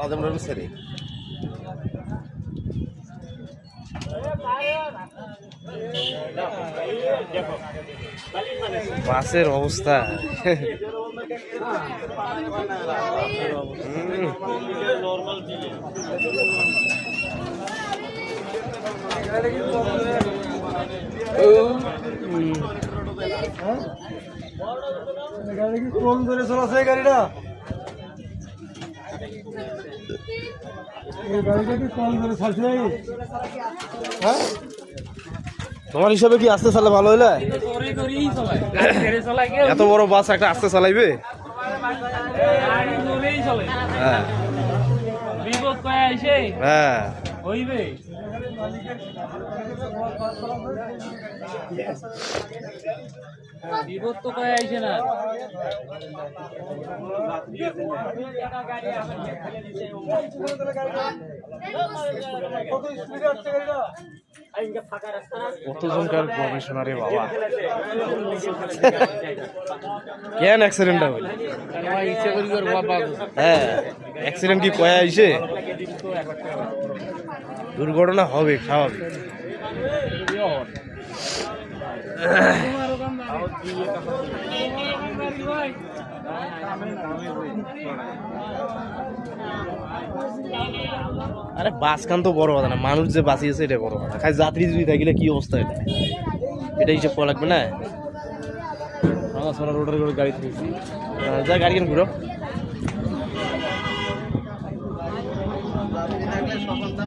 আজমরার ছেড়ে বাসের অবস্থা কম ধরে চলাছে গাড়িটা গাড়িটা কি কম ধরে ছাড়ছে হ্যাঁ তোমার হিসাবে কি আস্তে চালে ভালো হইলে এত বড় বাস একটা আস্তে চালাইবে হ্যাঁ হ্যাঁ বিপদ তো কয়ে আইছে না কতজনকার গবেষণা রে বাবা কেন অ্যাক্সিডেন্ট হইল হ্যাঁ অ্যাক্সিডেন্ট কি কয়ে আইছে দুর্ঘটনা হবে স্বাভাবিক আরে বাস কান তো বড় কথা না মানুষ যে বাঁচিয়েছে এটা বড় কথা খাই যাত্রী যদি থাকিলে কি অবস্থা এটা হিসেব করা লাগবে না রোডের গাড়ি যা গাড়ি কেন ঘুরো